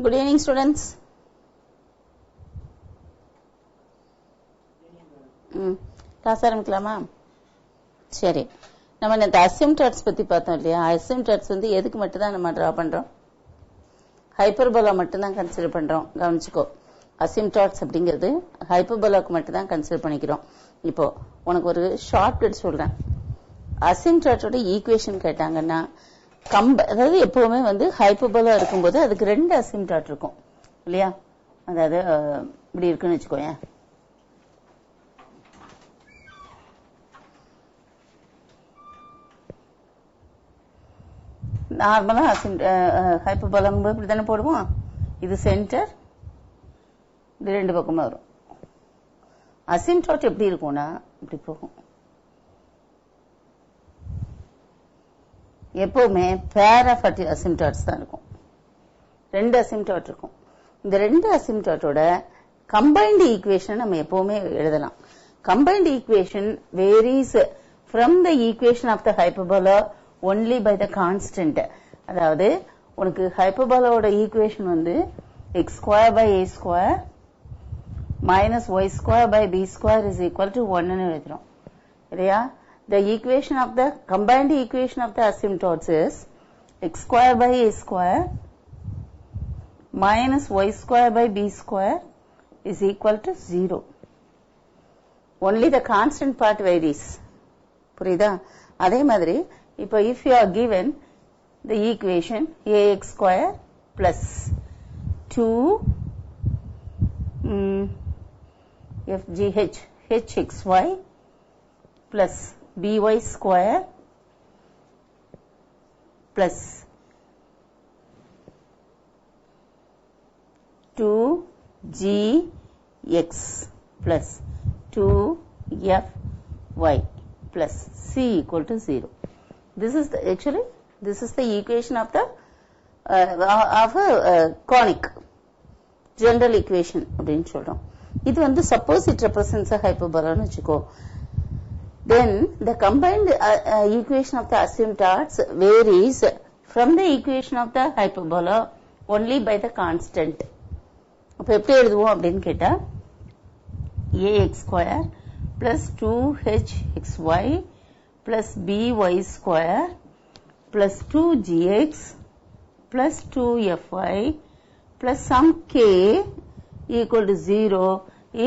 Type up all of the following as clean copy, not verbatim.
Good evening, students. Class ஆரம்பிக்கலாமா? சரி, நம்ம இந்த அசிம்டாட்ஸ் பத்தி பார்த்தோம் இல்லையா? அசிம்டாட்ஸ் வந்து எதுக்கு மட்டும் தான் நம்ம டிரா பண்றோம்? ஹைப்பர்போலா மட்டும் தான் கன்சிடர் பண்றோம். கவனிச்சுக்கோ, அசிம்டாட்ஸ் அப்படிங்கிறது ஹைப்பர்போலாக்கு மட்டும் தான் கன்சிடர் பண்ணிக்கிறோம். இப்போ உனக்கு ஒரு ஷார்ட் கட் சொல்றேன். அசிம்டாட்டோட ஈக்குவேஷன் கேட்டாங்கன்னா அதாவது எப்பவுமே வந்து ஹைப்பர்போலா இருக்கும்போது அதுக்கு ரெண்டு அசிம்டாட் இருக்கும் இல்லையா? அதாவது இப்படி இருக்குன்னு வச்சுக்கோங்க. நார்மலா ஹைப்பர்போலா இப்படி தானே போடுவோம். இது சென்டர், இது ரெண்டு பக்கமா வரும். அசிம்டாட் எப்படி இருக்கும்னா இப்படி போகும். எப்பவுமே பேர் ஆஃப் அசிம்டாட்ஸ் தான் இருக்கும். ரெண்டு அசிம்டாட் இருக்கும். இந்த ரெண்டு அசிம்டாட்டோட கம்பைன்டு ஈக்குவேஷன் நம்ம எப்பவுமே எழுதலாம். Combined equation varies from the equation of the hyperbola only by the constant. அதாவது உனக்கு ஹைப்பர்போலாவோட ஈக்குவேஷன் வந்து x square by a square minus y square by b square is equal to 1 எழுதுறோம் இல்லையா? The equation of the combined equation of the asymptotes is x square by a square minus y square by b square is equal to 0. Only the constant part varies. புரியுதா? அதே மாதிரி இப்போ if you are given the equation ax square plus 2 fgh hxy plus by square plus 2gx plus 2fy plus c equal to 0. This is the this is the equation of the conic general equation அப்படினு சொல்றோம். இது வந்து suppose it represents a hyperbola னு வெச்சுக்கோ. Then the combined equation of the asymptotes varies from the equation of the hyperbola only by the constant. அப்ப எப்படி எழுதுவோம் அப்படின்னு கேட்டா ax square plus 2hxy plus by square plus 2gx plus 2fy plus some k equal to 0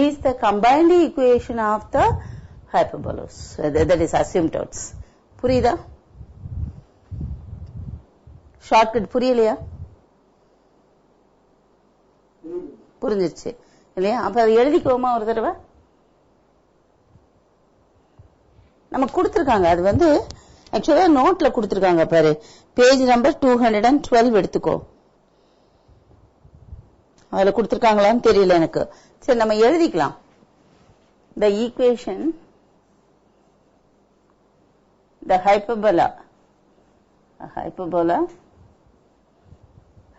is the combined equation of the hyperbolas. That is asymptotes. புரியுதா? Shortcut புரியலையா? புரிஞ்சிருச்சு இல்லையா? அப்ப அதை எழுதிக்கோமா ஒரு தடவை. நம்ம கொடுத்திருக்காங்க, அது வந்து ஆக்சுவலா நோட்ல கொடுத்திருக்காங்க பாரு. பேஜ் நம்பர் 212 எடுத்துக்கோ. அதுல கொடுத்திருக்காங்களான்னு தெரியல எனக்கு. சரி, நம்ம எழுதிக்கலாம். The equation, the hyperbola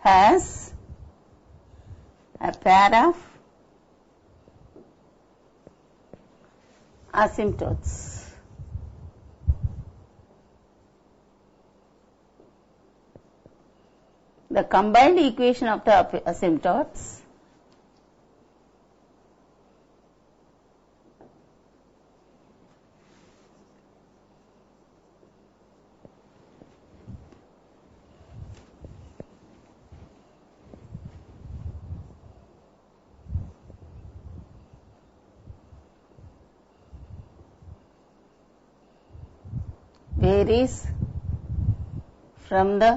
has a pair of asymptotes. The combined equation of the asymptotes varies from the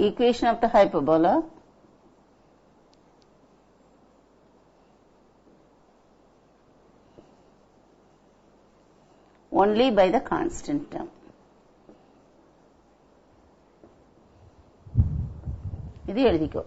equation of the hyperbola only by the constant term. இது எழுதிக்கோ.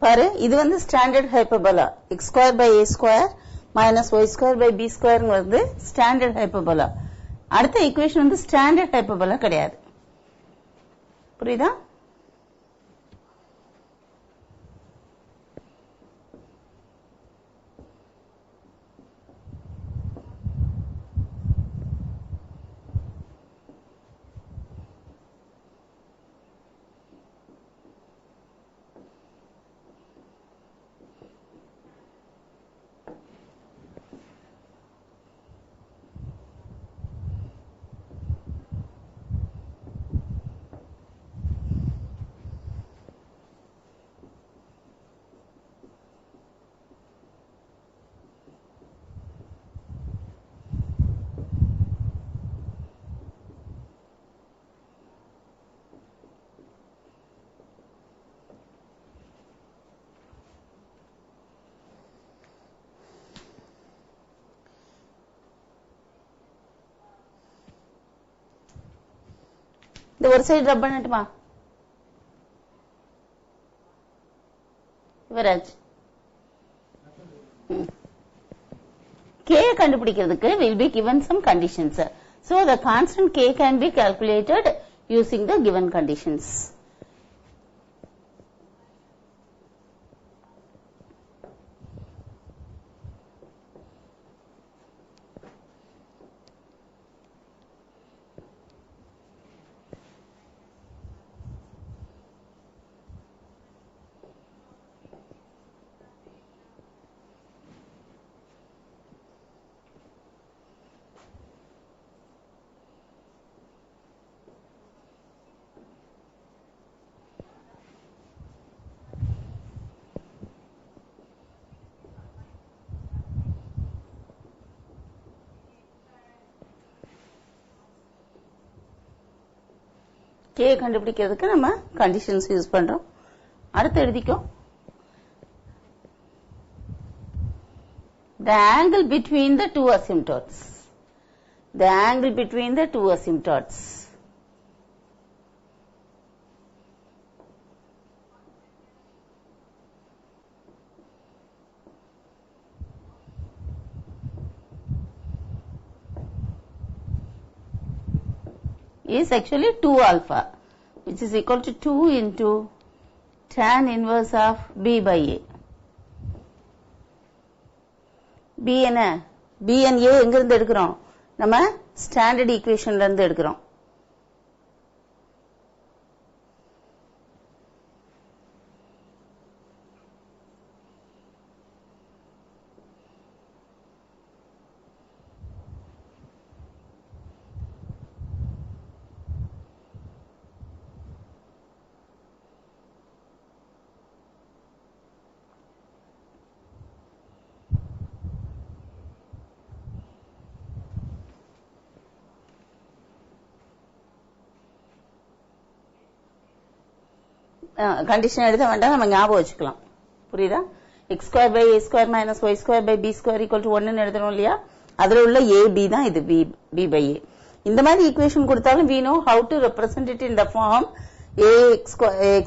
பாரு இது வந்து standard hyperbola x square by a square minus y square by b square வந்து standard hyperbola. அடுத்த equation வந்து standard hyperbola கிடையாது. புரியுதா? இந்த ஒரு சைடு ரப் பண்ணட்டுமா யுவராஜ்? k கண்டுபிடிக்கிறதுக்கு will be given some conditions. So the constant k can be calculated using the given conditions. k கண்டுபிடிக்கிறதுக்கு நம்ம கண்டிஷன்ஸ் யூஸ் பண்றோம். அடுத்து எழுதிக்கோ. The angle between the two asymptotes. The angle between the two asymptotes. Is actually 2 alpha, which is equal to 2 into tan inverse of b by a. b என்ன? b and a எங்க இருந்து எடுக்கிறோம்? நம்ம standard ஈக்குவேஷன்ல இருந்து எடுக்கிறோம். Condition எழுத வேண்டாம், நம்ம ஞாபகம் வச்சுக்கலாம். புரியுதா? X square by a square minus y square by b square equal to 1 எழுதணும் இல்லையா? அதுல உள்ள ஏ பி தான் இது பி பை ஏ. இந்த மாதிரி ஈக்குவேஷன் கொடுத்தாலும் we know how to represent it in the form a x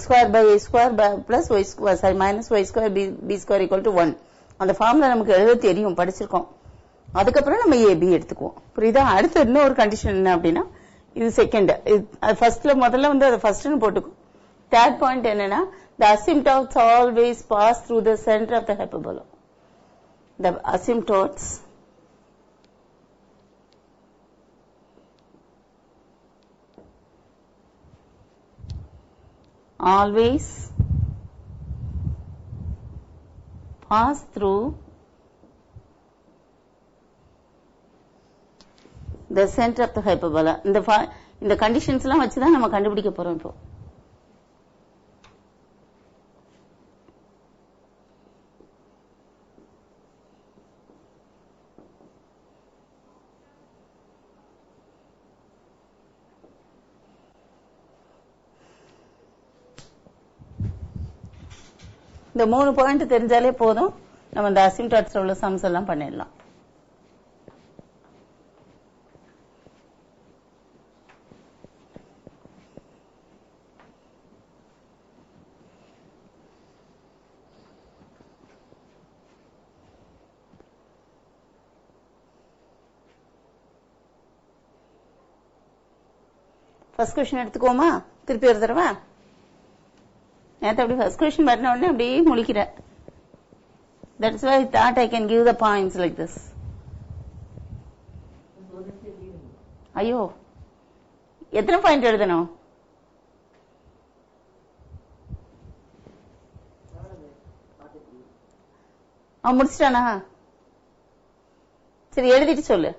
square by a square plus y square minus y square b square equal to 1. அந்த ஃபார்ம்ல நமக்கு எழுத தெரியும், படிச்சிருக்கோம். அதுக்கப்புறம் நம்ம ஏ பி எடுத்துக்குவோம். புரியுதா? அடுத்து இன்னும் ஒரு கண்டிஷன் என்ன அப்படின்னா, இது செகண்ட், ஃபர்ஸ்ட்ல முதல்ல வந்து அதை ஃபர்ஸ்ட்னு போட்டுக்கும். Third point என்னன்னா, the asymptotes always pass through the center of the hyperbola. The asymptotes always pass through the center of the hyperbola. இந்த கண்டிஷன்ஸ் எல்லாம் வச்சுதான் நம்ம கண்டுபிடிக்க போறோம். இப்போ இந்த 3 பாயிண்ட் தெரிஞ்சாலே போதும், நம்ம இந்த அசிம்டாட்ஸ்ல உள்ள சம்ஸ் எல்லாம் பண்ணிடலாம். ஃபர்ஸ்ட் கொஸ்டின் எடுத்துக்கோமா? திருப்பி ஒரு தடவை. நேற்று அப்படி ஃபர்ஸ்ட் கொஸ்டின் பண்ண உடனே அப்படியே முழிக்கிற. That's why I thought I can give the points like this. ஐயோ, எத்தனை பாயிண்ட் எழுதணும்? அவன் முடிச்சிட்டானா? சரி, எழுதிட்டு சொல்லு.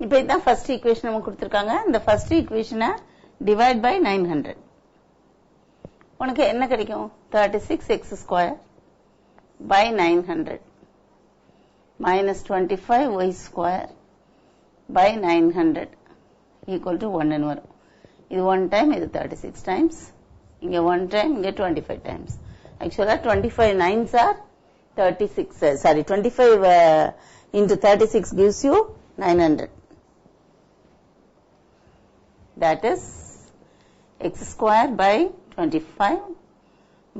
இப்ப இதுதான் ஃபர்ஸ்ட் ஈக்குவேஷன் நமக்கு கொடுத்திருக்காங்க. இந்த ஃபர்ஸ்ட் ஈக்குவேஷனை டிவைட் பை 900. உனக்கு என்ன கிடைக்கும்? 36x² by 900 minus 25y² by 900 equal to 1 ன்னு வரும். இது 1 டைம், இது 36 டைம்ஸ், இங்க 1 டைம், இங்க 25 டைம்ஸ். ஆக்சுவலா 25 9s are 36. Sorry, 25 into 36 gives you 900. That is x² by 25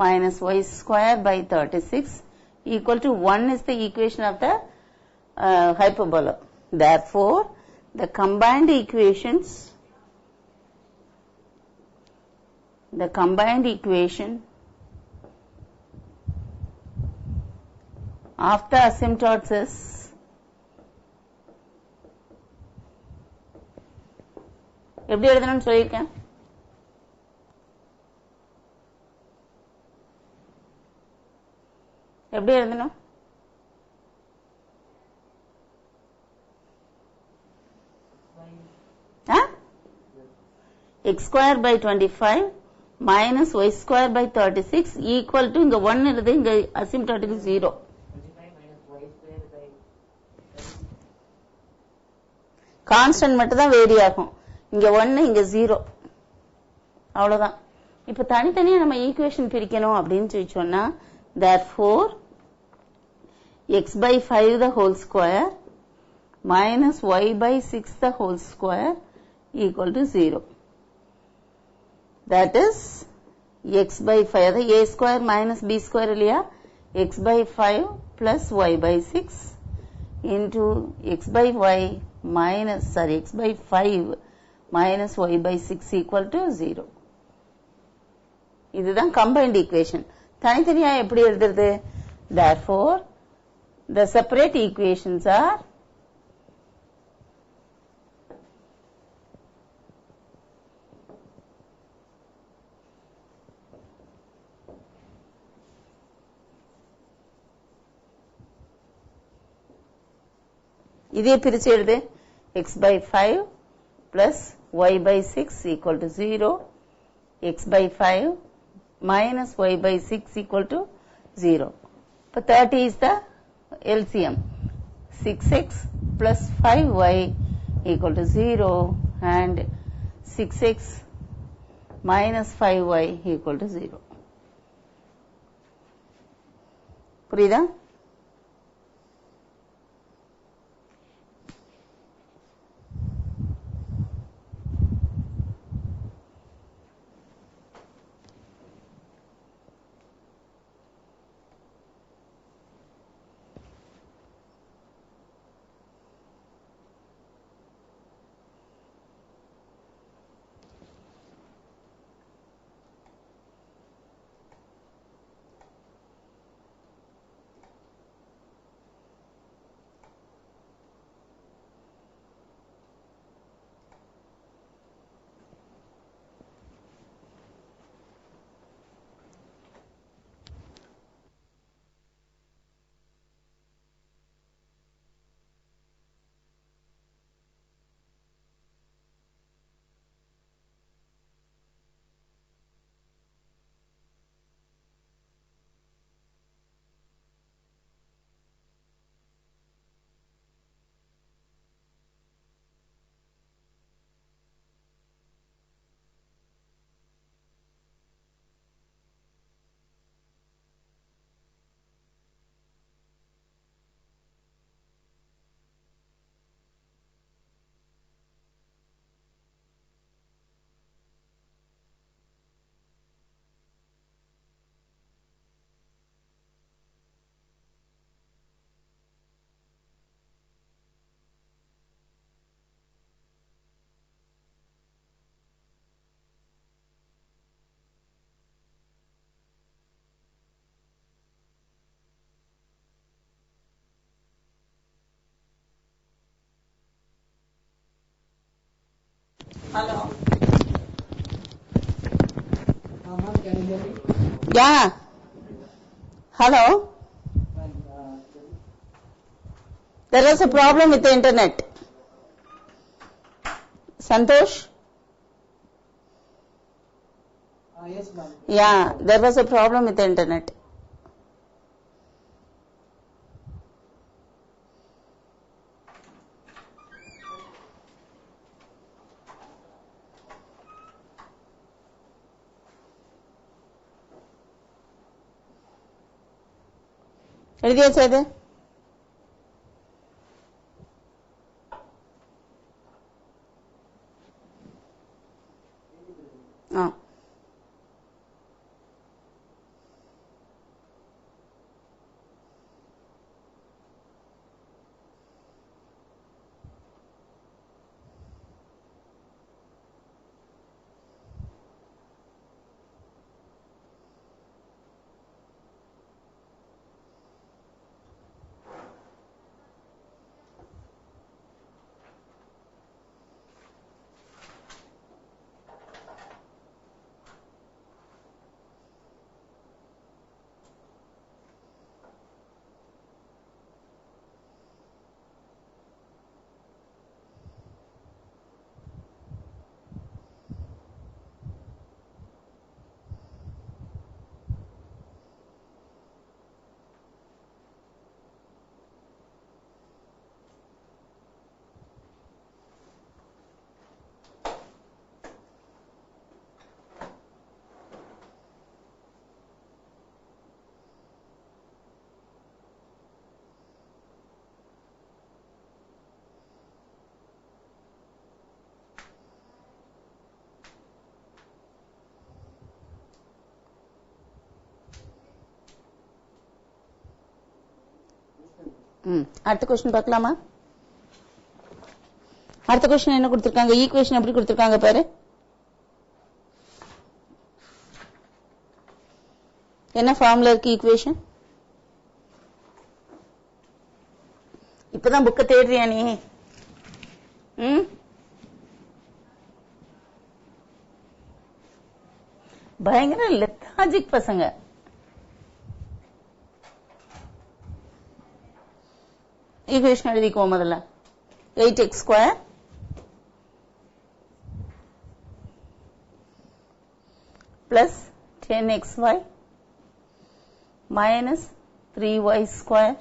minus y² by 36 equal to 1 is the equation of the hyperbola. Therefore, the combined equation of the asymptotes is எப்படி எழுதணும்னு சொல்லியிருக்கேன்? எப்படி எழுதணும்? x² by 25 minus y² by 36 equal to இங்க 1 இருக்கு, இங்க asymptotic 0. Constant மட்டும் தான் வேரி ஆகும். இங்க 1, இங்க 0. அவ்வளவுதான். இப்ப தனித்தனியா நம்ம ஈக்குவேஷன் பிரிக்கணும் அப்படின்னு சொல்லி சொன்னா, therefore x by 5 the whole square minus y by 6 the whole square equal to 0. That is x by 5, அது a square minus b square இல்லையா? x by 5 plus y by 6 into x by y minus, sorry, x by 5 minus y by 6 equal to 0. இதுதான் combined equation. தனித்தனியா எப்படி எழுதுறது? Therefore, the separate equations are இதே பிரிச்சு எழுது. x by 5 plus y by 6 equal to 0. x by 5 minus y by 6 equal to 0. So 30 is the LCM. 6x plus 5y equal to 0 and 6x minus 5y equal to 0. புரியுதா? Hello. Can you hear me? Yeah. Hello. There was a problem with the internet. Santosh? Yes, ma'am. Yeah, there was a problem with the internet. எழுதியாச்சா இது? ஆ. அடுத்த question பார்க்கலாமா? அடுத்த question என்ன கொடுத்திருக்காங்க? Equation எப்படி கொடுத்திருக்காங்க பாரு. என்ன ஃபார்முலா இருக்கு ஈக்குவேஷன்? இப்பதான் புக்க தேடுறியா நீ? பயங்கர லெத்தாஜிக் பசங்க. ஈக்குவேஷன் எழுதிக்குவோம் முதல்ல. 8x square plus 10xy minus 3y square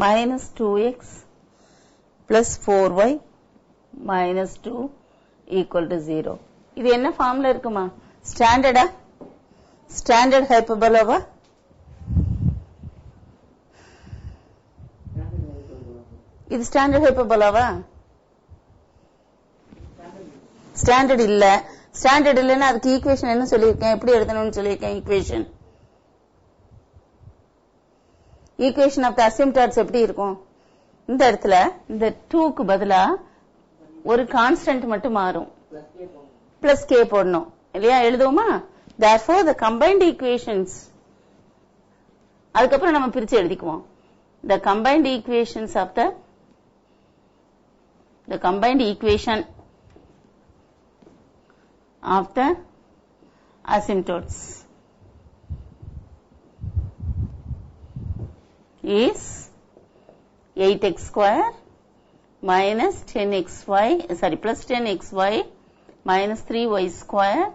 minus 2x plus 4y minus 2 equal to 0. இது என்ன ஃபார்முலா இருக்குமா? ஸ்டாண்டர்டா? ஸ்டாண்டர்ட் ஹைப்பர்போலாவா? இது ஸ்டாண்டர்ட் ஹைப்பர்போலாவா? ஸ்டாண்டர்ட் இல்ல. ஸ்டாண்டர்ட் இல்லன்னா அதுக்கு ஈக்குவேஷன் என்ன சொல்லியிருக்கேன், எப்படி எழுதணும்னு சொல்லியிருக்கேன். ஈக்குவேஷன் ஆஃப் தி அசிம்ப்டாட்ஸ் எப்படி இருக்கும்? இந்த இடத்துல இந்த 2க்கு பதிலா ஒரு கான்ஸ்டன்ட் மட்டும் மாறும். பிளஸ் கே போடணும் இல்லையா? எழுதுவோமா? therefore the combined equations, அதுக்கப்புறம் நம்ம பிரிச்சு எழுதிக்குவோம். the combined equations of the combined equation of the asymptotes is 8x square minus 10xy, sorry, plus 10xy minus 3y square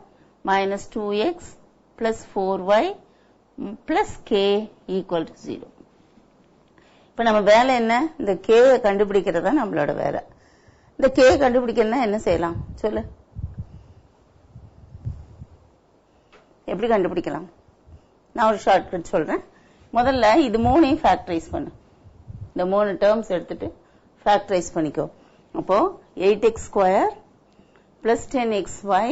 minus 2x plus 4y plus k equal to 0. இப்ப நம்ம வேலை என்ன? இந்த k கண்டுபிடிக்கிறதா நம்மளோட வேலை. இந்த k கண்டுபிடிக்கணும்னா என்ன செய்யலாம் சொல்லு? எப்படி கண்டுபிடிக்கலாம்? நான் ஒரு ஷார்ட்கட் சொல்றேன். முதல்ல இது மூணையும் ஃபேக்டரைஸ் பண்ணு. இந்த 3 டேர்ம்ஸ் எடுத்துட்டு ஃபேக்டரைஸ் பண்ணிக்கோ. அப்போ 8x square plus 10xy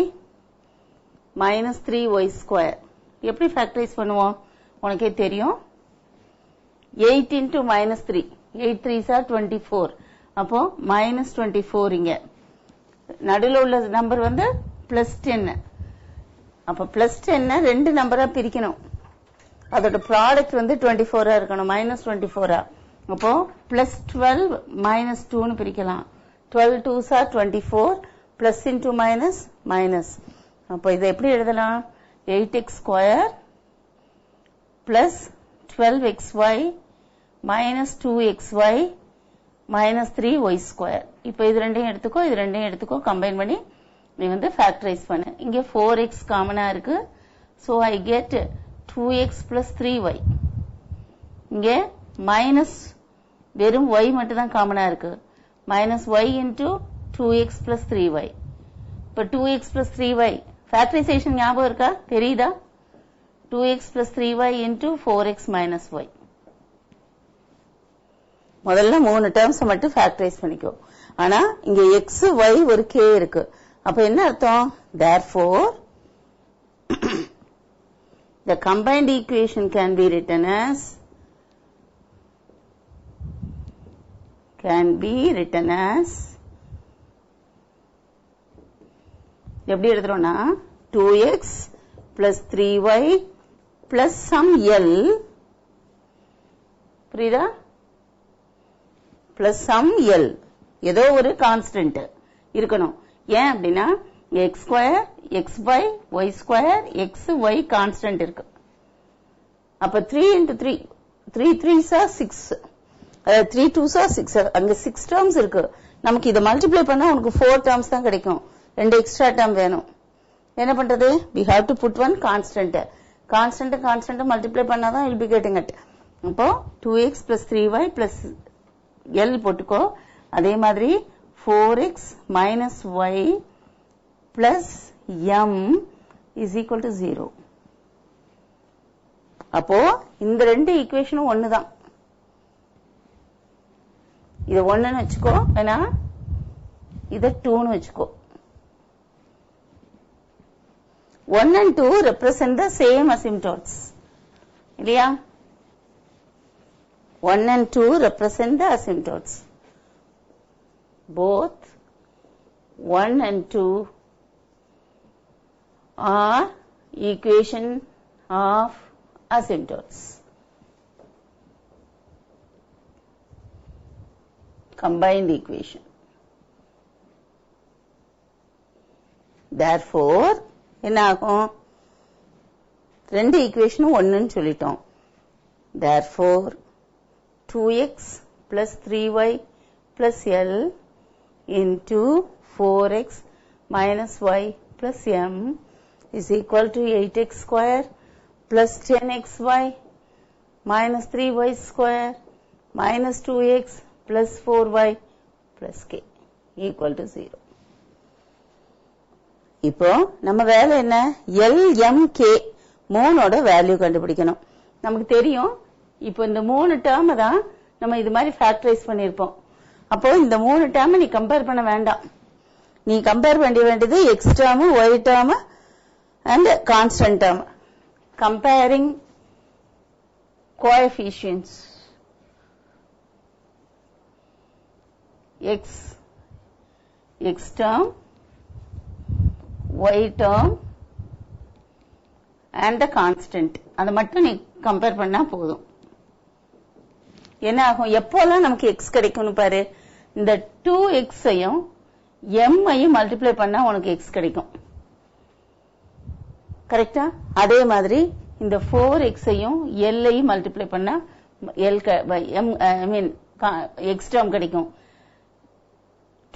minus 3y square எப்படி ஃபேக்டரைஸ் பண்ணுவோம்? உனக்கே தெரியும். 8 into minus 3, 8 3s are 24. அப்போ minus 24 இங்க. நடுவுல உள்ள நம்பர் வந்து plus 10. அப்போ plus 10 ரெண்டு நம்பரா பிரிக்கணும். அதோட ப்ராடக்ட் வந்து 24 இருக்கணும். minus 24. அப்போ plus 12 minus 2 பிரிக்கலாம். 12 2s are 24 plus into minus minus. அப்போ இதை எப்படி எழுதலாம்? 8x square plus 12xy minus 2xy minus 3y square. இப்போ இது ரெண்டையும் எடுத்துக்கோ, கம்பைன் பண்ணி நீ வந்து ஃபேக்டரைஸ் பண்ணு. இங்க 4x காமனா இருக்கு. So I get 2x plus 3y. இங்க மைனஸ் வெறும் y மட்டும் தான் காமனா இருக்கு. Minus y into 2x plus 3y. இப்போ 2x plus 3y ஃபேக்டரைசேஷன் ஞாபகம் இருக்கா? தெரியுதா? 2x plus 3y into 4x minus y. முதல்ல 3 டேர்ம்ஸ் மட்டும் ஃபேக்டரைஸ் பண்ணிக்கோ. ஆனா இங்க x y ஒரு k இருக்கு. அப்ப என்ன அர்த்தம்? Therefore the combined equation can be written as எப்படி எழுதுறோம்னா 2x plus 3y plus some L, புரியுதா? plus some L, ஏதோ ஒரு கான்ஸ்டன்ட் இருக்கணும். ஏன் அப்படின்னா x square x by y square x y constant இருக்கு. அப்ப 3 into 3 3 3s are 6, 3 2s are 6, அங்க 6 டேர்ம்ஸ் இருக்கு. நமக்கு இதை மல்டிப்ளை பண்ணா உனக்கு 4 டேர்ம்ஸ் தான் கிடைக்கும். 2 எக்ஸ்ட்ரா டேர்ம் வேணும். என்ன பண்றது? we have to put one constant multiply பண்ணாதான் will be getting it. அப்போ 2x plus 3y plus L போட்டுக்கோ. அதே மாதிரி 4x minus y plus m is equal to 0. அப்போ இந்த ரெண்டு ஈக்குவேஷனும் ஒண்ணுதான். இத 1ன்னு வச்சுக்கோ, ஏன்னா இத 2ன்னு வச்சுக்கோ. 1 and 2 represent the same asymptotes. இல்லையா? 1 and 2 represent the asymptotes. Both 1 and 2 are equation of asymptotes. Combined equation. Therefore, என்ன ஆகும்? ரெண்டு ஈக்குவேஷனும் ஒண்ணுன்னு சொல்லிட்டோம். Therefore, 2x plus 3y plus L into 4x minus y plus m is equal to 8x square plus 10xy minus 3y square minus 2x plus 4y plus k equal to 0. இப்போ நம்ம வேலை என்ன? L, M, K மூணோட value கண்டுபிடிக்கணும். நமக்கு தெரியும். இப்போ இந்த 3 term தான் நம்ம இது மாதிரி ஃபேக்டரைஸ் பண்ணிருப்போம். அப்போ இந்த 3 டேர்ம் நீ கம்பேர் பண்ண வேண்டாம். நீ கம்பேர் பண்ண வேண்டியது x term, y term and constant term. Comparing coefficients x term, y term and the constant. அது மட்டும் நீ கம்பேர் பண்ணா போதும். என்ன ஆகும்? எப்போலாம் நமக்கு x கிடைக்கும்னு பாரு. இந்த 2x ஐயும் m ஐயும் மல்டிப்ளை பண்ணா உனக்கு x கிடைக்கும். கரெக்டா? அதே மாதிரி இந்த 4x ஐயும் L ஐயும் மல்டிப்ளை பண்ணா L by m I mean x term கிடைக்கும்.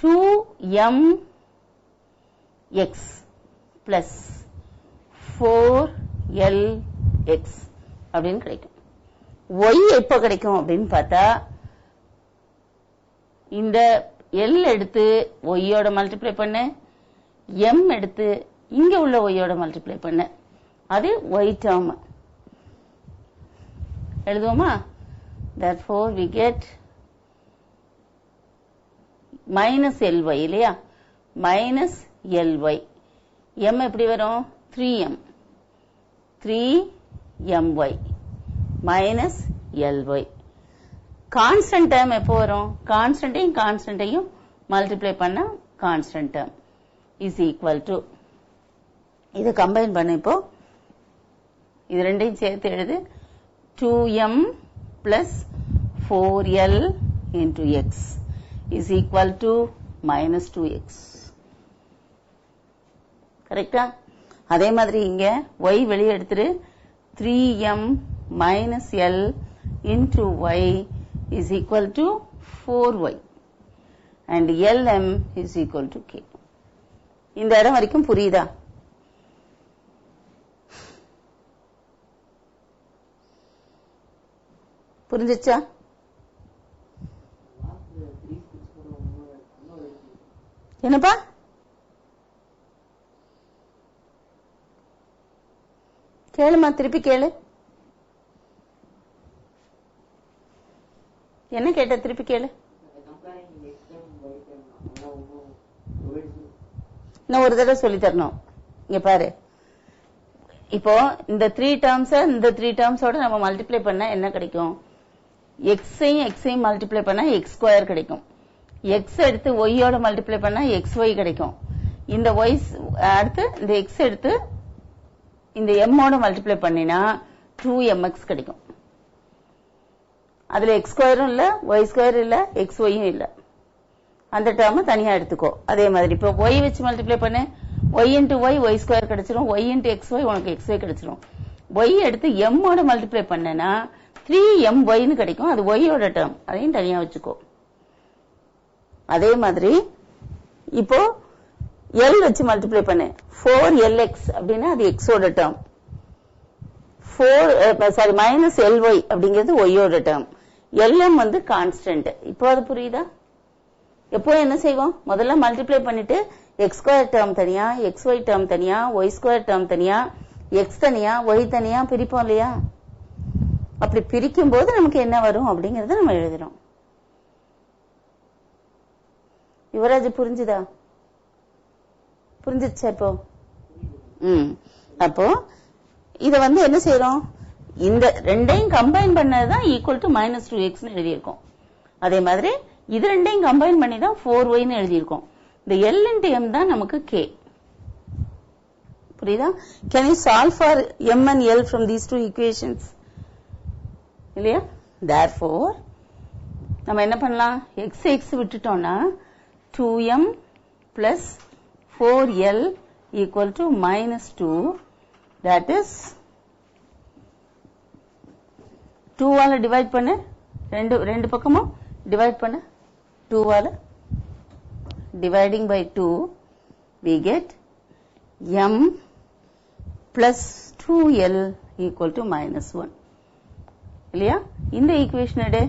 2mx plus 4lx அப்படின்னு கிடைக்கும். y எப்ப கிடைக்கும் அப்படின்னு பார்த்தா இந்த L எடுத்து y யோட மல்டிப்ளை பண்ணு, m எடுத்து இங்க உள்ள y யோட மல்டிப்ளை பண்ணு. அது y term. எழுதுவோமா? Therefore we get minus ly இல்லையா? minus ly. m எப்படி வரும்? 3m. 3my minus ly. Constant term எப்போ வரும்? கான்ஸ்டன்ட்டையும் மல்டிப்ளை பண்ணா constant term is equal to, இதை கம்பைன் பண்ண இப்போ இது ரெண்டையும் சேர்த்து எழுது. 2m plus 4l into x is equal to minus 2x. கரெக்டா? அதே மாதிரி இங்க y வெளியே எடுத்துட்டு 3m minus l into y is equal to 4y and lm is equal to k. இந்த இடம் வரைக்கும் புரியுதா? புரிஞ்சிச்சா? என்னப்பா? கேளுமா, திருப்பி கேளு. என்ன கேட்ட? திருப்பி கேளு. இன்னும் ஒரு தடவை சொல்லி தரணும். இங்க பாரு, இப்போ இந்த 3 டேர்ம்ஸ் இந்த 3 டேர்ம்ஸோட நம்ம மல்டிப்ளை பண்ணா என்ன கிடைக்கும்? எக்ஸையும் மல்டிப்ளை பண்ணா எக்ஸ் ஸ்கொயர் கிடைக்கும். எக்ஸ் எடுத்து ஒய்யோட மல்டிப்ளை பண்ணா எக்ஸ் ஒய் கிடைக்கும். இந்த ஒய் அடுத்து இந்த எக்ஸ் எடுத்து இந்த எம்மோட மல்டிப்ளை பண்ணினா 2mx கிடைக்கும். அதுல எக்ஸ் ஸ்கொயரும் இல்ல, ஒய் ஸ்கொயர் இல்ல, எக்ஸ் ஒய்யும் இல்ல. அந்த டேர்மை தனியா எடுத்துக்கோ. அதே மாதிரி இப்போ ஒய் வச்சு மல்டிப்ளை பண்ணு, y into y y square கிடைச்சிரும், ஒய் இன்ட்டு எக்ஸ் ஒய் உனக்கு எக்ஸ் ஒய் கிடைச்சிரும். ஒய் எடுத்து எம்மோட மல்டிப்ளை பண்ணனா 3my கிடைக்கும். அது ஒய்யோட டேர்ம், அதையும் தனியா வச்சுக்கோ. அதே மாதிரி இப்போ L வச்சு மல்டிப்ளை பண்ணு, 4lx அப்படின்னா அது எக்ஸோட டேர்ம், மைனஸ் ly அப்படிங்கிறது ஒய்யோட டேர்ம், lm வந்து கான்ஸ்டன்ட். இப்போ அது புரியுதா? எப்போ என்ன செய்வோம்? முதல்ல மல்டிப்ளை பண்ணிட்டு எக்ஸ் ஸ்கொயர் டேர்ம் தனியா, எக்ஸ் ஒய் டேர்ம் தனியா, ஒய் ஸ்கொயர் டேர்ம் தனியா, எக்ஸ் தனியா, ஒய் தனியா பிரிப்போம் இல்லையா? அப்படி பிரிக்கும் போது நமக்கு என்ன வரும் அப்படிங்கறத நம்ம எழுதுறோம். யுவராஜ் புரிஞ்சுதா? புரிஞ்சிச்சா இப்போ? அப்போ இத வந்து என்ன செய்யறோம்? இந்த ரெண்டையும் கம்பைன் பண்ணதுதான் ஈக்குவல் டு -2x எழுதியிருக்கோம். அதே மாதிரி இது ரெண்டையும் கம்பைன் பண்ணி தான் 4y எழுதியிருக்கோம். இந்த L into m தான் நமக்கு k. புரியுதா? Can you solve for m and L from these two equations? இல்லையா? Therefore நம்ம என்ன பண்ணலாம்? x விட்டுட்டோம்னா 2m plus 4l equal to -2, that is 2 ஆல டிவைட் பண்ணு, ரெண்டு பக்கமும் டிவைட் பண்ணு, 2 ஆல dividing by 2 we get m plus 2l equal to -1. இல்லையா? இந்த ஈக்குவேஷன் எடு.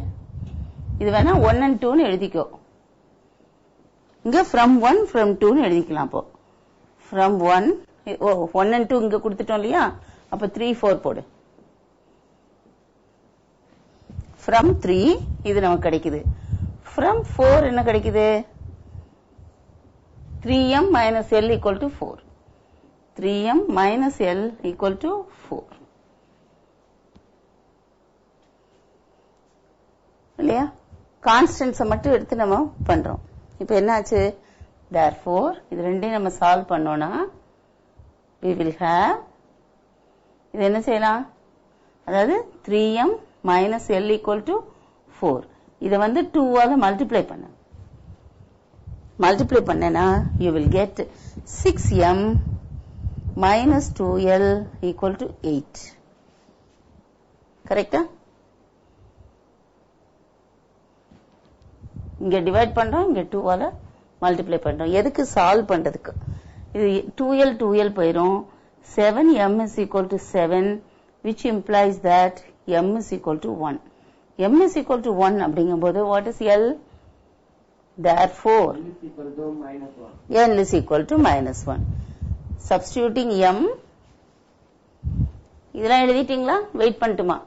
இது வேணா 1 and 2 ன்னு எழுதிக்கோ. இங்க from 1 from 2 ன்னு எழுதிக்கலாம். அப்போ from 1 and 2 இங்க கொடுத்துட்டோம் இல்லையா? அப்ப 3 4 போடு. from 3 இது நமக்கு கிடைக்குது. from 4 என்ன கிடைக்குது? 3m minus l equal to 4. 3m minus l equal to 4. இல்லையா? கான்ஸ்டன்ட்ஸை மட்டும் எடுத்து நம்ம பண்றோம். இப்ப என்னாச்சு? therefore இது ரெண்டையும் நம்ம சால்வ் பண்ணோம்னா we will have, இது என்ன செய்யலாம்? அதாவது 3m minus l equal to 4. இதை வந்து 2 ஆல மல்டிப்ளை பண்ணனா you will get 6m minus 2l equal to 8. கரெக்டா? இங்க டிவைட் பண்றோம், இங்க 2 ஆல மல்டிப்ளை பண்றோம். எதுக்கு? சால்வ் பண்றதுக்கு. இது 2l போயிரும். 7m is equal to 7, which implies that m is equal to 1. m is equal to 1 அப்படிங்கும்போது what is l? Therefore n is equal to -1. Substituting m, இதெல்லாம் எழுதிட்டீங்களா? வெயிட் பண்ணட்டுமா?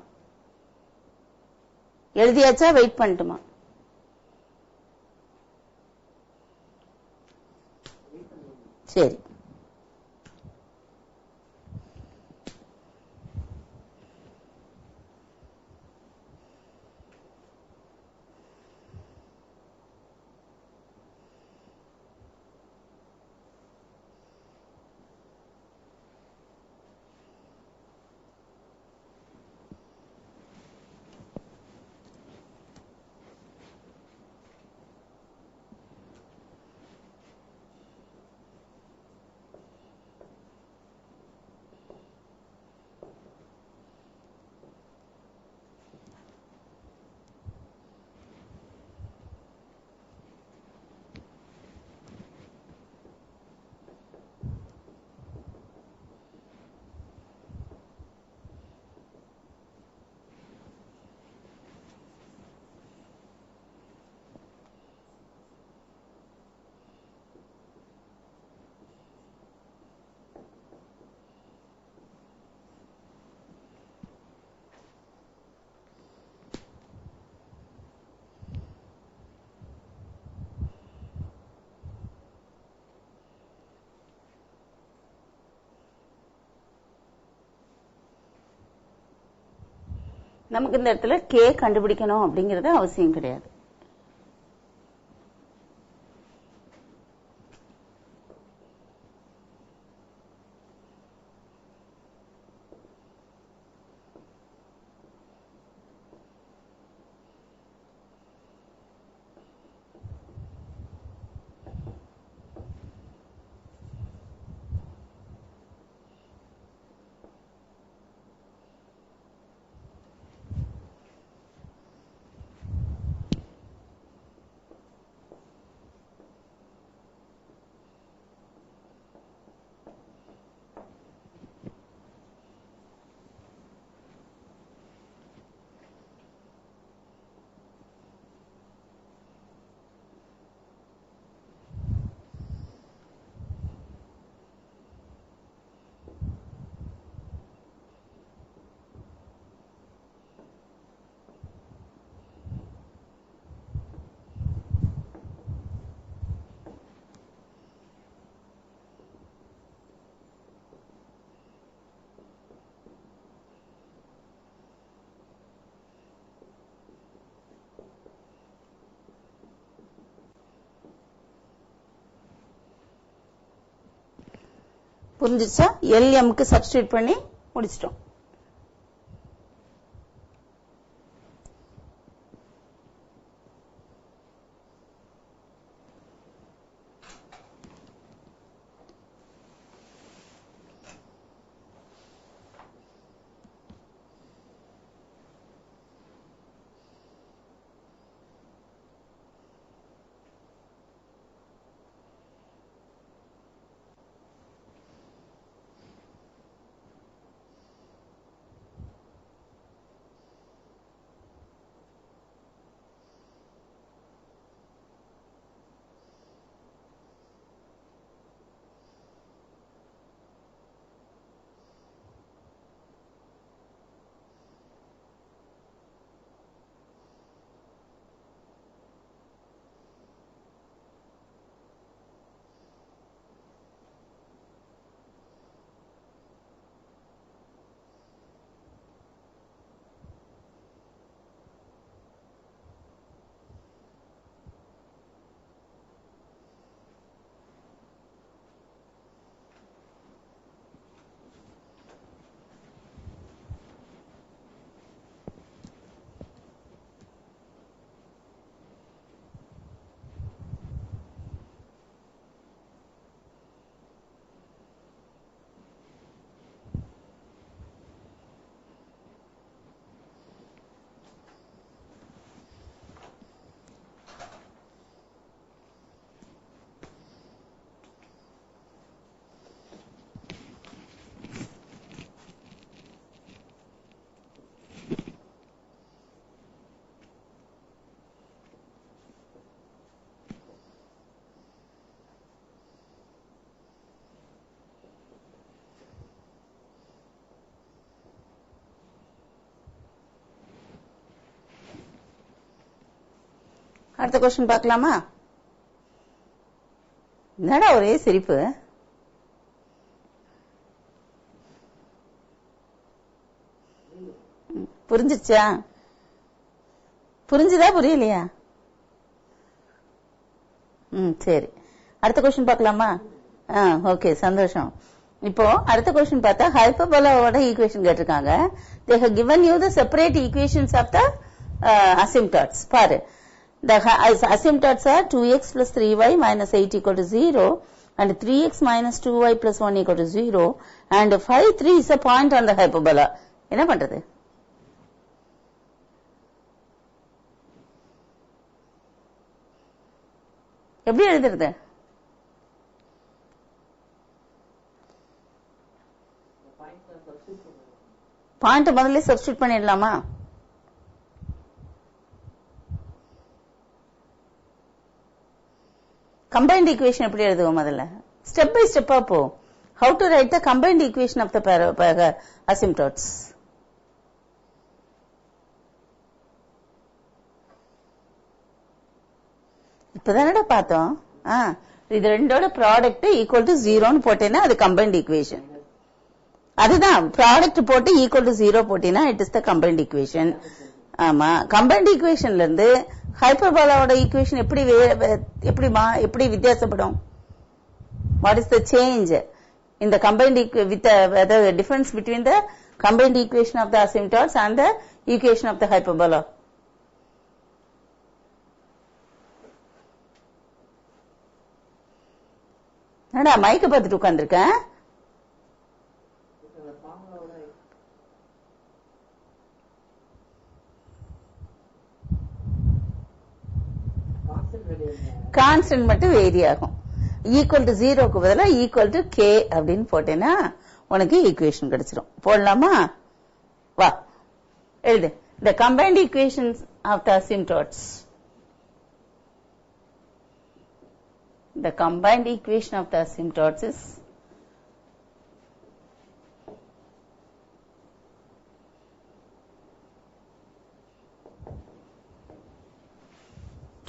எழுதியாச்சா? வெயிட் பண்ணட்டுமா? சரி. நமக்கு இந்த இடத்துல கே கண்டுபிடிக்கணும் அப்படிங்கறது அவசியம் கிடையாது. புரிஞ்சிச்சா? LMக்கு சப்ஸ்டிட்யூட் பண்ணி முடிச்சிட்டோம். அடுத்த क्वेश्चन பார்க்கலாமா? என்னடா ஒரே சிரிப்பு? புரிஞ்சிச்சா? புரிஞ்சுதா புரியலையா? சரி, அடுத்த क्वेश्चन பார்க்கலாமா? ஓகே, சந்தோஷம். இப்போ அடுத்த क्वेश्चन பார்த்தா ஹைப்பர்போலாவோட ஈக்குவேஷன் கேட்டிருக்காங்க. they have given you the separate equations of the asymptotes. பாரு, the asymptotes are 2x plus 3y minus 8 equal to 0 and 3x minus 2y plus 1 equal to 0 and 5, 3 is a point on the hyperbola. என்ன பண்றது? எப்படி எழுதுறது? Point முதல்ல substitute பண்ணிடலாமா? Combined equation எப்படி எழுதுவோம்? முதல்ல ஸ்டெப் பை ஸ்டெப்பா போ. How to write the combined equation of the asymptotes. இப்பதானடா பார்த்தோம். இது ரெண்டோட ப்ராடக்ட் ஈக்குவல் டு 0ன்னு போட்டேன்னா அது கம்பைன்ட் ஈக்குவேஷன். அதுதான் ப்ராடக்ட் போட்டு ஈக்குவல் டு 0 போட்டினா it is the combined equation. ஆமா, கம்பைன்ட் ஈக்குவேஷன்ல இருந்து ஹைப்பர்போலாவோட ஈக்குவேஷன் எப்படி வித்தியாசப்படும்? What is the change in the combined with the difference between the combined equation of the asymptotes and the equation of the hyperbola? என்னடா மைக்க பார்த்துட்டு உட்கார்ந்திருக்கேன்? கான்ஸ்டன்ட் மட்டும் வேரி ஆகும். ஈக்குவல் டு 0க்கு பதிலா ஈக்குவல் டு கே அப்படின்னு போட்டேன்னா உனக்கு ஈக்குவேஷன் கிடைச்சிரும். போடலாமா? வா எழுது. The combined equations of the asymptotes. The combined equation of the asymptotes is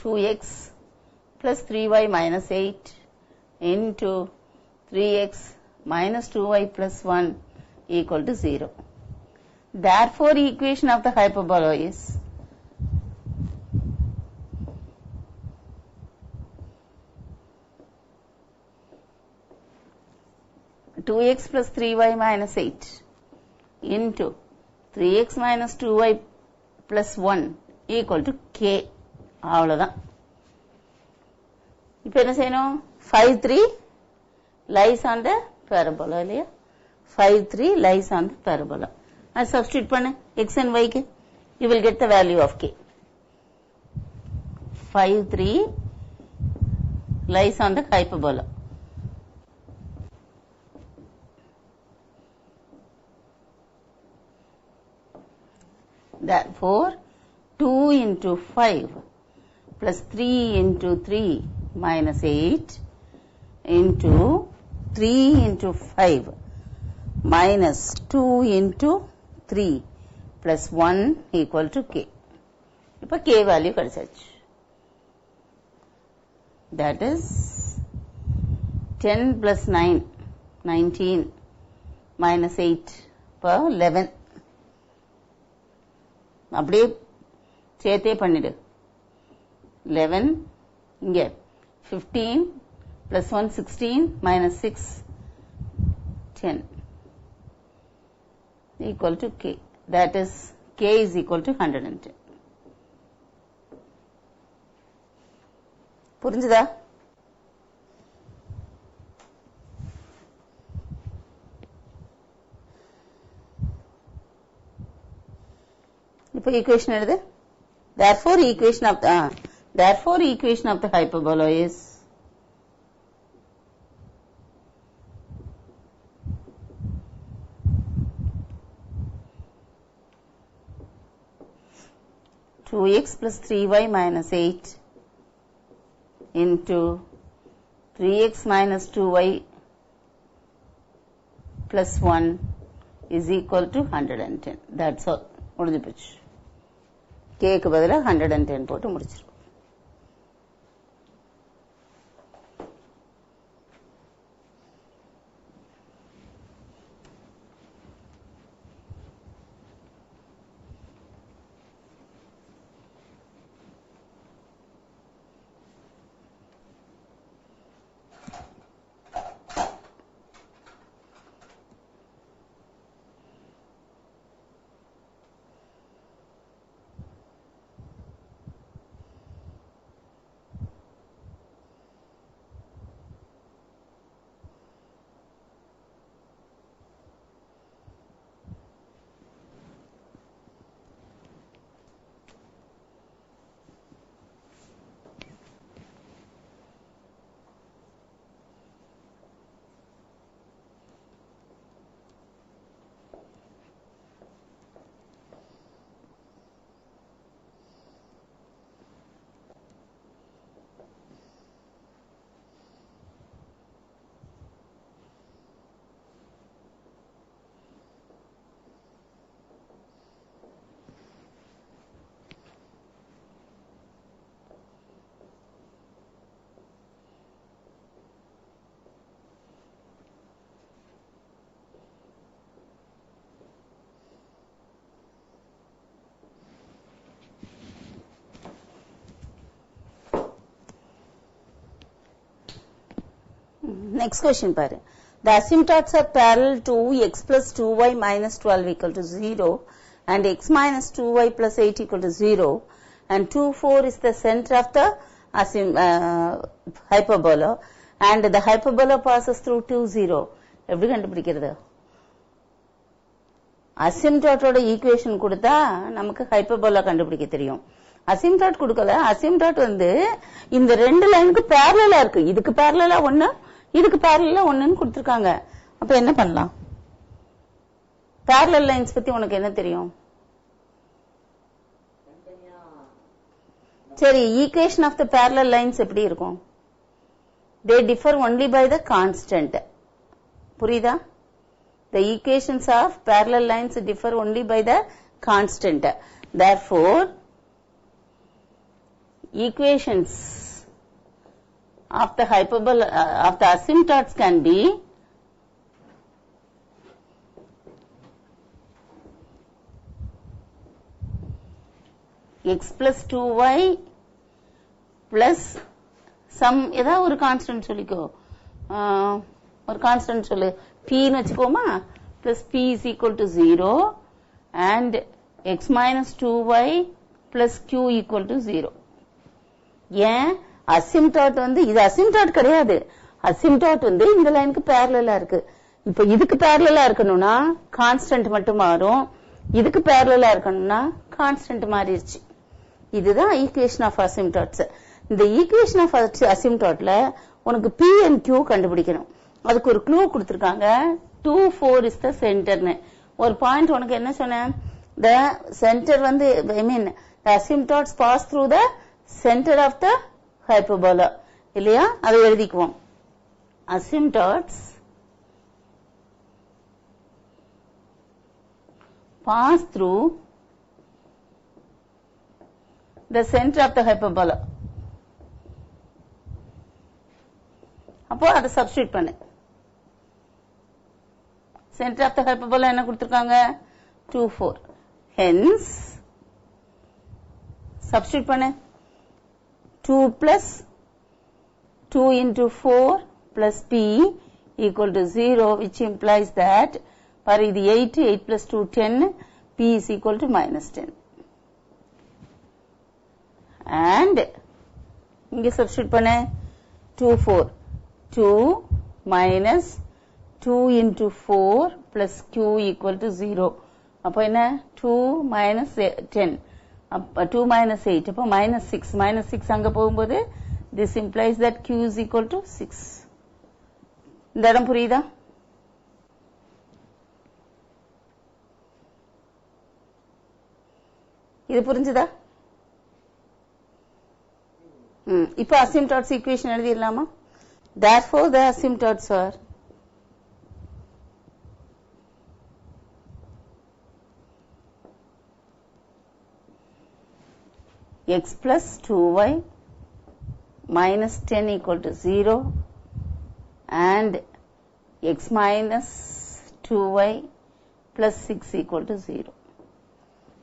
two x plus 3y minus 8 into 3x minus 2y plus 1 equal to 0. Therefore, equation of the hyperbola is 2x plus 3y minus 8 into 3x minus 2y plus 1 equal to k. அவ்வளவுதான். இப்ப என்ன செய்யணும்? 5 3 lies on the parabola இல்லையா? 5 3 lies on the parabola. அது substitute பண்ணு x and y க்கு. You will get the value of k. 5 3 lies on the hyperbola. Therefore, 2 into 5 plus 3 into 3 minus 8 into 3 into 5 minus 2 into 3 plus 1 equal to k. இப்போ k value கிடைச்சாச்சு. That is 10 plus 9, 19 minus 8 per 11. அப்படியே சேர்த்தே பண்ணிடு. 11 இங்க 15 plus 1 16 minus 6 10 equal to k. That is k is equal to 110. புரிஞ்சுதா? இப்போ equation எழுது. Therefore equation of the hyperbola is two x plus 3y minus 8 into 3x minus 2y plus 1 is equal to 110. That's all. முடிஞ்சு போச்சு. k க்கு பதிலா 110 போட்டு முடிச்சிரும். Next question பாரு. The asymptotes are parallel to x plus 2y minus 12 equal to 0 and x minus 2y plus 8 equal to 0 and 2, 4 is the center of the hyperbola and the hyperbola passes through 2, 0. எப்படி கண்டுபிடிக்கிறது? அசிம்டாட்டோட equation கொடுத்தா நமக்கு hyperbola கண்டுபிடிக்க தெரியும். அசிம்டாட் கொடுக்கல. அசிம்டாட் வந்து இந்த ரெண்டு லைனுக்கு பேரலலா இருக்கு. இதுக்கு பேரலலா ஒண்ணு, இதுக்கு பேரலலா ஒண்ணுன்னு கொடுத்திருக்காங்க. அப்ப என்ன பண்ணலாம்? பேரலல் லைன்ஸ் பத்தி உனக்கு என்ன தெரியும்? சரி, equation of the parallel lines எப்படி இருக்கும்? they differ only by the constant. புரியுதா? The equations of parallel lines differ only by the constant. Therefore, equations of the hyperbola of the asymptotes can be x plus 2y plus some ஏதாவது ஒரு constant சொல்லிக்கோ. ஒரு constant சொல்லு. p ன்னு வச்சுக்கோமா. plus p is equal to 0 and x minus 2y plus q equal to 0. ஏன் அசிம்டாட் வந்து இது அசிம்டாட் கிடையாது. அசிம்டாட் வந்து இந்த லைனுக்கு பேரலலா இருக்கு. இப்ப இதுக்கு பேரலலா இருக்கணும்னா கான்ஸ்டன்ட் மட்டும் மாறும். இதுக்கு பேரலலா இருக்கணும்னா கான்ஸ்டன்ட் மாறிடுச்சு. இதுதான் ஈக்குவேஷன் ஆஃப் அசிம்டாட்ஸ். இந்த ஈக்குவேஷன் ஆஃப் அசிம்டாட்ல உனக்கு p and q கண்டுபிடிக்கணும். அதுக்கு ஒரு க்ளூ கொடுத்திருக்காங்க. 2, 4 is the centerன்னு. ஒரு பாயிண்ட் உனக்கு என்ன சொன்னேன்? the center வந்து I mean the asymptotes pass through the center of the hyperbola. இல்லையா? அதை எழுதிக்குவோம். asymptotes pass through the center of the hyperbola. அப்போ அதை சப்ஸ்டிட்யூட் பண்ணு. center of the hyperbola என்ன கொடுத்திருக்காங்க? 2, 4. hence substitute பண்ணு. 2 plus 2 into 4 plus p equal to 0, which implies that பாரு இது 8, 8 plus 2 10, p is equal to minus 10. and இங்க substitute பண்ணு. 2, 4. 2 minus 2 into 4 plus q equal to 0. அப்போ என்ன? 2 minus 10. 2 minus 8. அப்போ minus 6. minus 6 அங்க போகும்போது this implies that q is equal to 6. இந்த இடம் புரியுதா? இது புரிஞ்சுதா? இப்போ asymptotes equation எழுதிடலாமா? Therefore, the asymptotes are x plus 2y minus 10 equal to 0 and x minus 2y plus 6 equal to 0.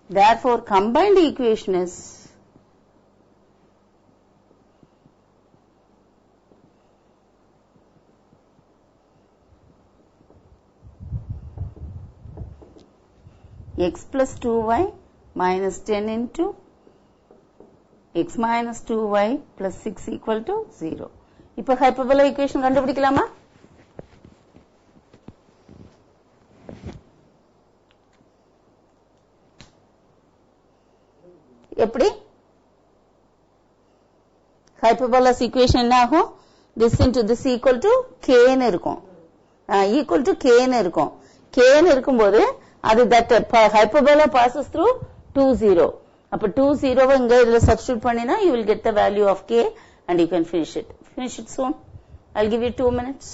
Therefore, combined equation is x plus 2y minus 10 into x minus 2y plus 6 equal to 0. இப்போ hyperbola equation கண்டுபிடிக்கலாமா? எப்படி? hyperbola's equation என்ன ஆகும்? this into this equal to k ன்னு இருக்கும். equal to k ன்னு இருக்கும். k ன்னு இருக்கும்போது அது that hyperbola passes through 2, 0. அப்ப 2, 0 இங்க இதுல substitute பண்ணினா you will get the value of k and you can finish it. Finish it soon. I'll give you 2 minutes.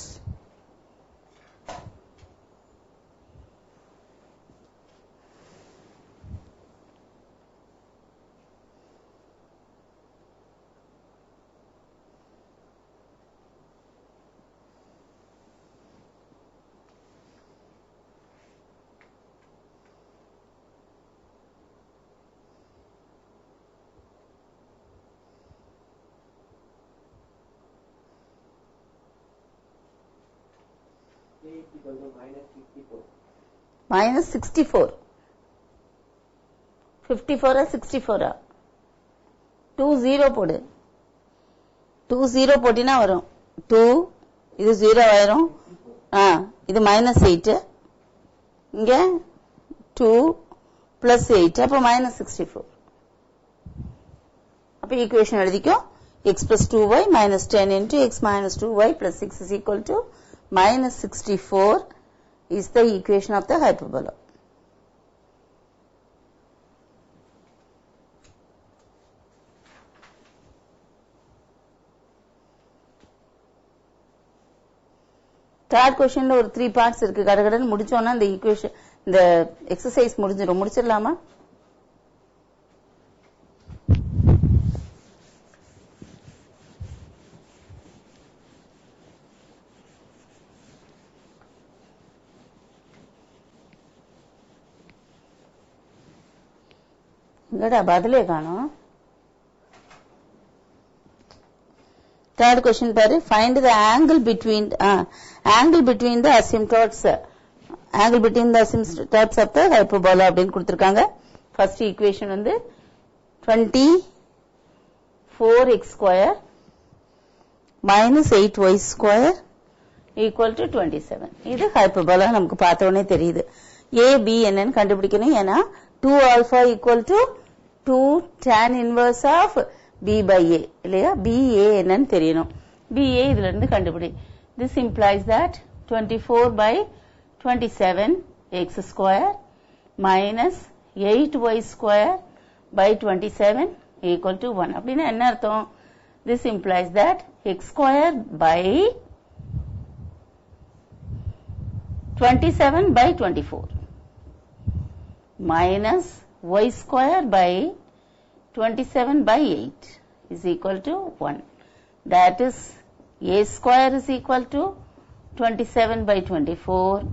is equal to minus 64. minus 64. 54 ஆ 64 ஆ 20 போடு 20 போட்டினா வரும் 2 இது 0 ஆயிரும் இது minus 8 இங்க 2 plus 8 அப்ப minus 64 அப்ப equation எழுதிக்கோ x plus 2y minus 10 into x minus 2y plus 6 is equal to minus 64 is the equation of the hyperbola. Third question ஒரு 3 parts இருக்கு கடகடன்னு முடிச்சோம்னா இந்த ஈக்குவேஷன் இந்த எக்ஸசைஸ் முடிச்சிடலாமா எங்கடா பதிலே காணோம் Third question பாரு find the angle between the asymptotes of the hyperbola அப்படினு கொடுத்திருக்காங்க first equation வந்து 24x square minus 8y square equal to 27 இது hyperbola நமக்கு பார்த்த உடனே தெரியுது a b என்னன்னு கண்டுபிடிக்கணும் ஏனா 2 alpha equal to 2 tan inverse of b by a இல்லையா b a என்னன்னு தெரியணும் b a இதுல இருந்து கண்டுபிடி this implies that 24 by 27 x square minus 8y square by 27 equal to 1 அப்படினா என்ன அர்த்தம் this implies that x square by 27 by 24 minus y square by 27 by 8 is equal to 1. That is a square is equal to 27 by 24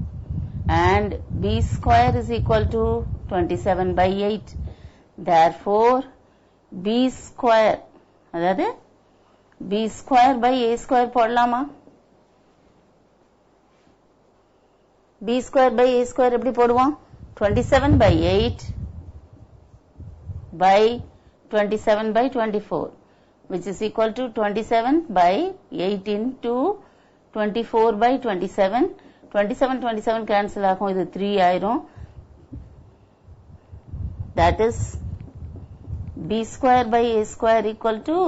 and b square is equal to 27 by 8. Therefore, b square அதாவது b square by a square போடலாமா b square by a square எப்படி போடுவோம் 27 by 8 by 27 by 24 which is equal to 27 by 8 into 24 by 27 27 cancel ஆகும் இது 3 ஆயிரும் that is b square by a square equal to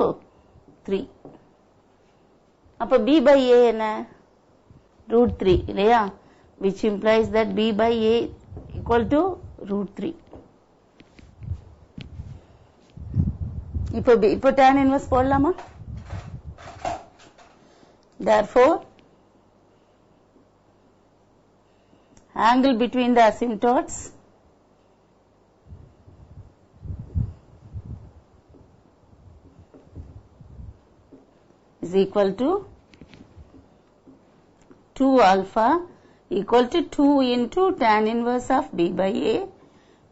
3 அப்ப b by a என்ன root 3 இல்லையா which implies that b by a equal to root 3 இப்போ tan inverse போடலாமா therefore angle between the asymptotes is equal to 2 alpha equal to 2 into tan inverse of b by a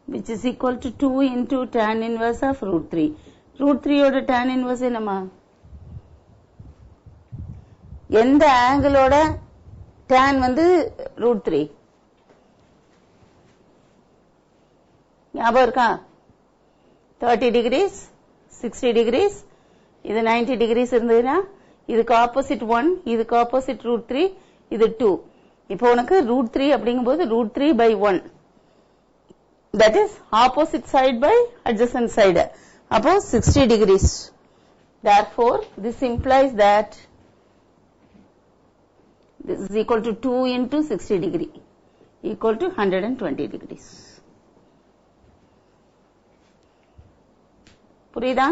which is equal to 2 into tan inverse of root 3 root 3 ஓட tan inverse என்னமா எந்த angle ஓட tan வந்து root 3 ஞாபகம் இருக்கா 30 degrees 60 degrees இது 90 degrees இருந்ததுன்னா இதுக்கு opposite 1 இதுக்கு opposite root 3 இது 2 இப்போ உனக்கு root 3 அப்படிங்கும்போது root 3 by 1 that is opposite side by adjacent side அப்போ 60 degrees therefore this implies that this is equal to 2 into 60 degree equal to 120 degrees புரியுதா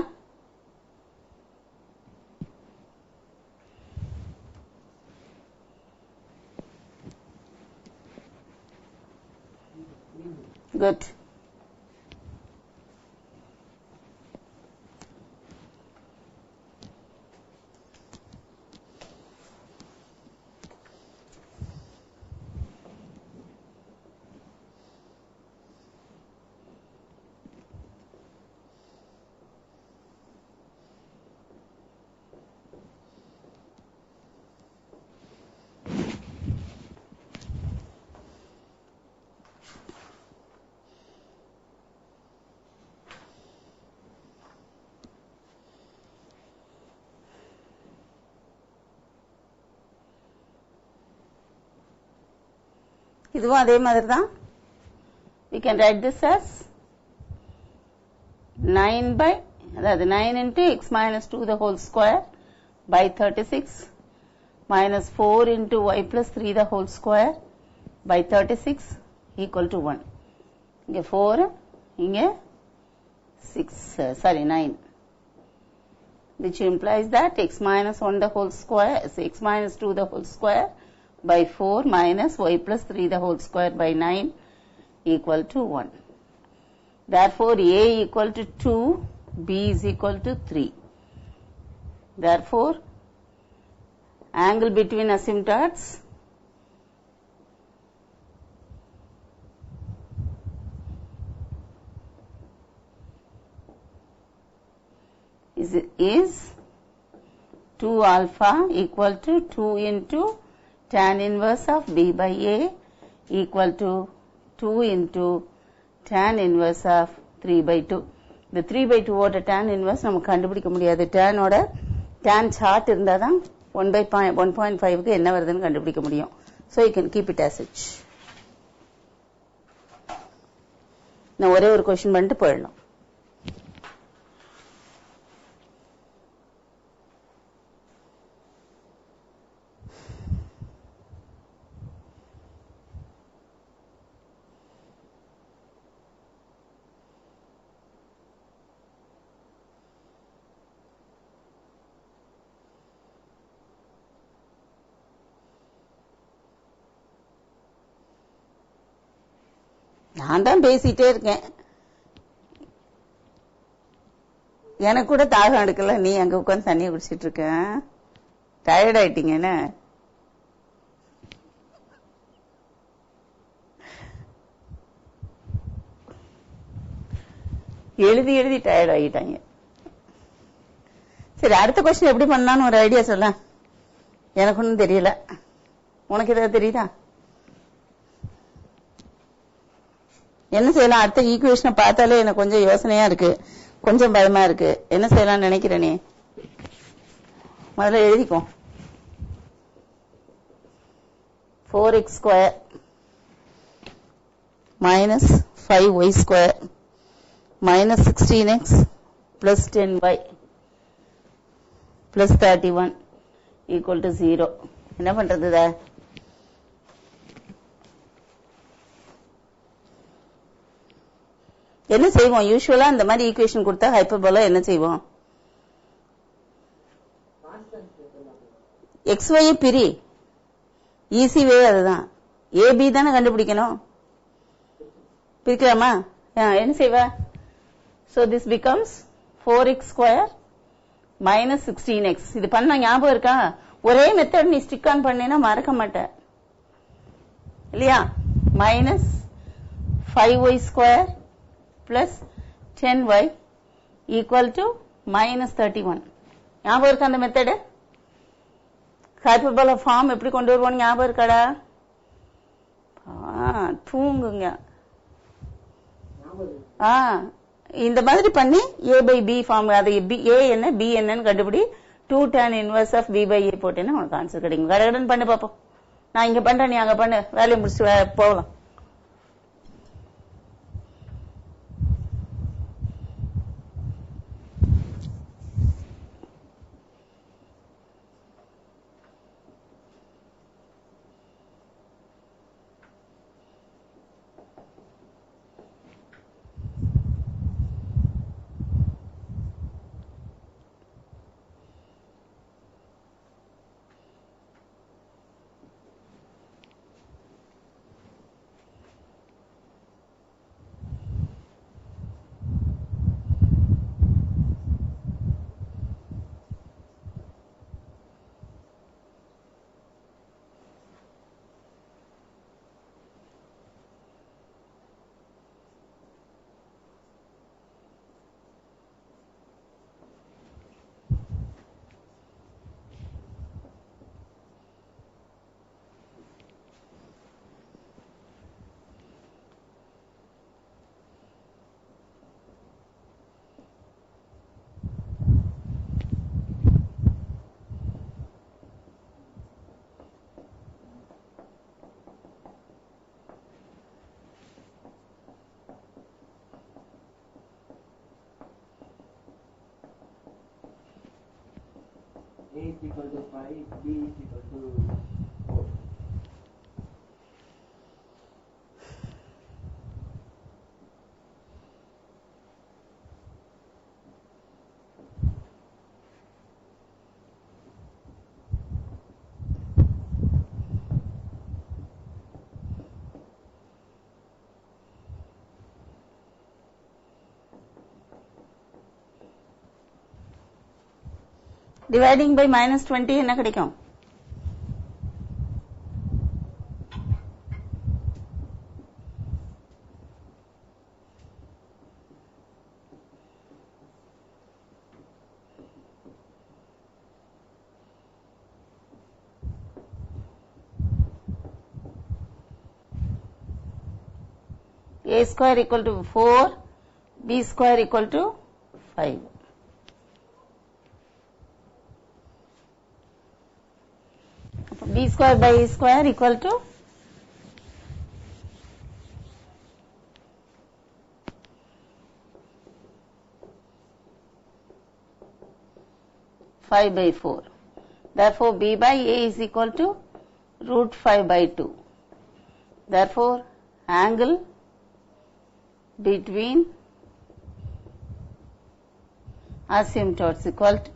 good இதுவும் அதே மாதிரி தான். We can write this as 9 by, அதாவது 9 into x minus 2 the whole square by 36 minus 4 into y plus 3 the whole square by 36 equal to 1. இங்க 4, இங்க 9. Which implies that x minus 1 the whole square is x minus 2 the whole square by 4 minus y plus 3 the whole square by 9 equal to 1. Therefore, A equal to 2, B is equal to 3. Therefore, angle between asymptotes is 2 alpha equal to 2 into tan inverse of B by A equal to 2 into tan inverse of 3 by 2. The 3 by 2 ஓட tan inverse நமக்கு கண்டுபிடிக்க முடியாது. tan ஓட tan chart இருந்தாதான் 1.5க்கு என்ன வருதுன்னு கண்டுபிடிக்க முடியும். So you can keep it as such. நான் ஒரே ஒரு கொஸ்டின் பண்ணிட்டு போயிடலாம். நான் தான் பேசிட்டே இருக்கேன். எனக்கு கூட தாகம் எடுக்கல, நீ அங்க உட்காந்து தண்ணியை குடிச்சிட்டு இருக்க. டயர்ட் ஆயிட்டீங்க என்ன? எழுதி எழுதி டயர்ட் ஆகிட்டாங்க. சரி, அடுத்த கொஸ்டின் எப்படி பண்ணலான்னு ஒரு ஐடியா சொல்ல. எனக்கு ஒன்றும் தெரியல, உனக்கு ஏதாவது தெரியுதா? என்ன செய்யலாம்? அடுத்த ஈக்குவேஷனை பார்த்தாலே எனக்கு கொஞ்சம் யோசனையா இருக்கு, கொஞ்சம் பயமா இருக்கு. என்ன செய்யலாம்னு நினைக்கிறேனே? முதல்ல எழுதிக்கோ. 4x square minus 5y square minus 16x plus 10y plus 31 equal to 0. என்ன பண்றது? என்ன செய்வோம்? யூசுவலா இந்த மாதிரி ஈக்குவேஷன் கொடுத்தா ஹைப்பர்போலா என்ன செய்வோம்? XY பிரி, ஈஸி வே அதுதான். AB தானே கண்டுபிடிக்கணும். பிரிக்கலாமா? என்ன செய்வ? So this becomes 4x square minus 16x. இது பண்ண ஞாபகம் இருக்கா? ஒரே மெத்தட் நீ ஸ்டிக் ஆன் பண்ணினா மறக்க மாட்ட இல்லையா? minus 5y square plus 10y equal to minus 31. ஞாபகம் இருக்கா அந்த மெத்தடு? ஹைப்பர்போலா ஃபார்ம் எப்படி கொண்டு வருவோம் ஞாபகம் இருக்காடா? தூங்குங்க. இந்த மாதிரி பண்ணி a by b ஃபார்ம், அது a என்ன b என்னன்னு கண்டுபிடி. 2 tan inverse of b by a போட்டேன்னா உனக்கு ஆன்சர் கிடைக்கும். கடகடன் பண்ணு பாப்போம். நான் இங்க பண்றேன், நீ அங்க பண்ணு. வேலையை முடிச்சு போகலாம். A is equal to 5, B is equal to 4. Dividing by minus 20 என்ன கிடைக்கும்? A square equal to 4, B square equal to 5. B square by A square equal to 5 by 4. Therefore, B by A is equal to root 5 by 2. Therefore, angle between asymptotes equal to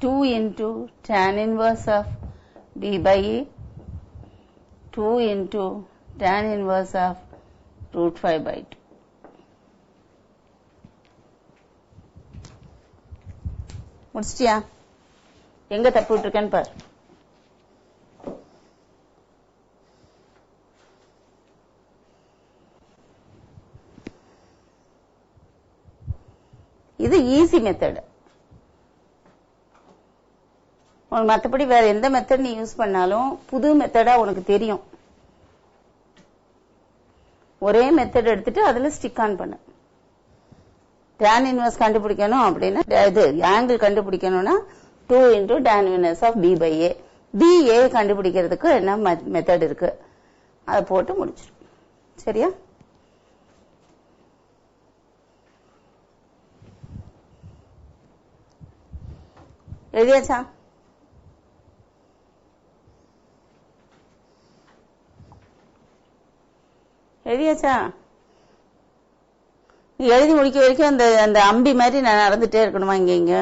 2 into tan inverse of B by A, 2 into tan inverse of root 5 by 2. முடிச்சிட்டியா? எங்க தப்பு விட்டுருக்கேன்னு பாரு. இது easy method. உனக்கு மற்றபடி வேற எந்த method நீ யூஸ் பண்ணாலும் புது மெத்தடா உனக்கு தெரியும். ஒரே மெத்தட் எடுத்துட்டு அதுல ஸ்டிக் ஆன் பண்ணு. tan inverse கண்டுபிடிக்கணும் அப்படின்னா இது ஆங்கிள் கண்டுபிடிக்கணும்னா 2 into tan inverse of B by A. BA கண்டுபிடிக்கிறதுக்கு என்ன மெத்தட் இருக்கு அதை போட்டு முடிச்சிடும். சரியா? எழுதியாச்சா? எழுதியாச்சா? எழுதி முடிக்க வரைக்கும் அந்த அம்பி மாதிரி நான் நடந்துட்டே இருக்கணுமா? இங்க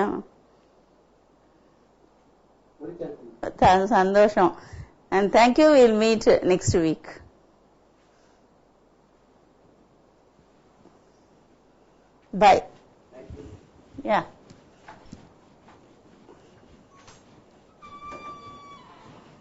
சந்தோஷம். And thank you. We'll meet next week. Bye. Thank you. Yeah.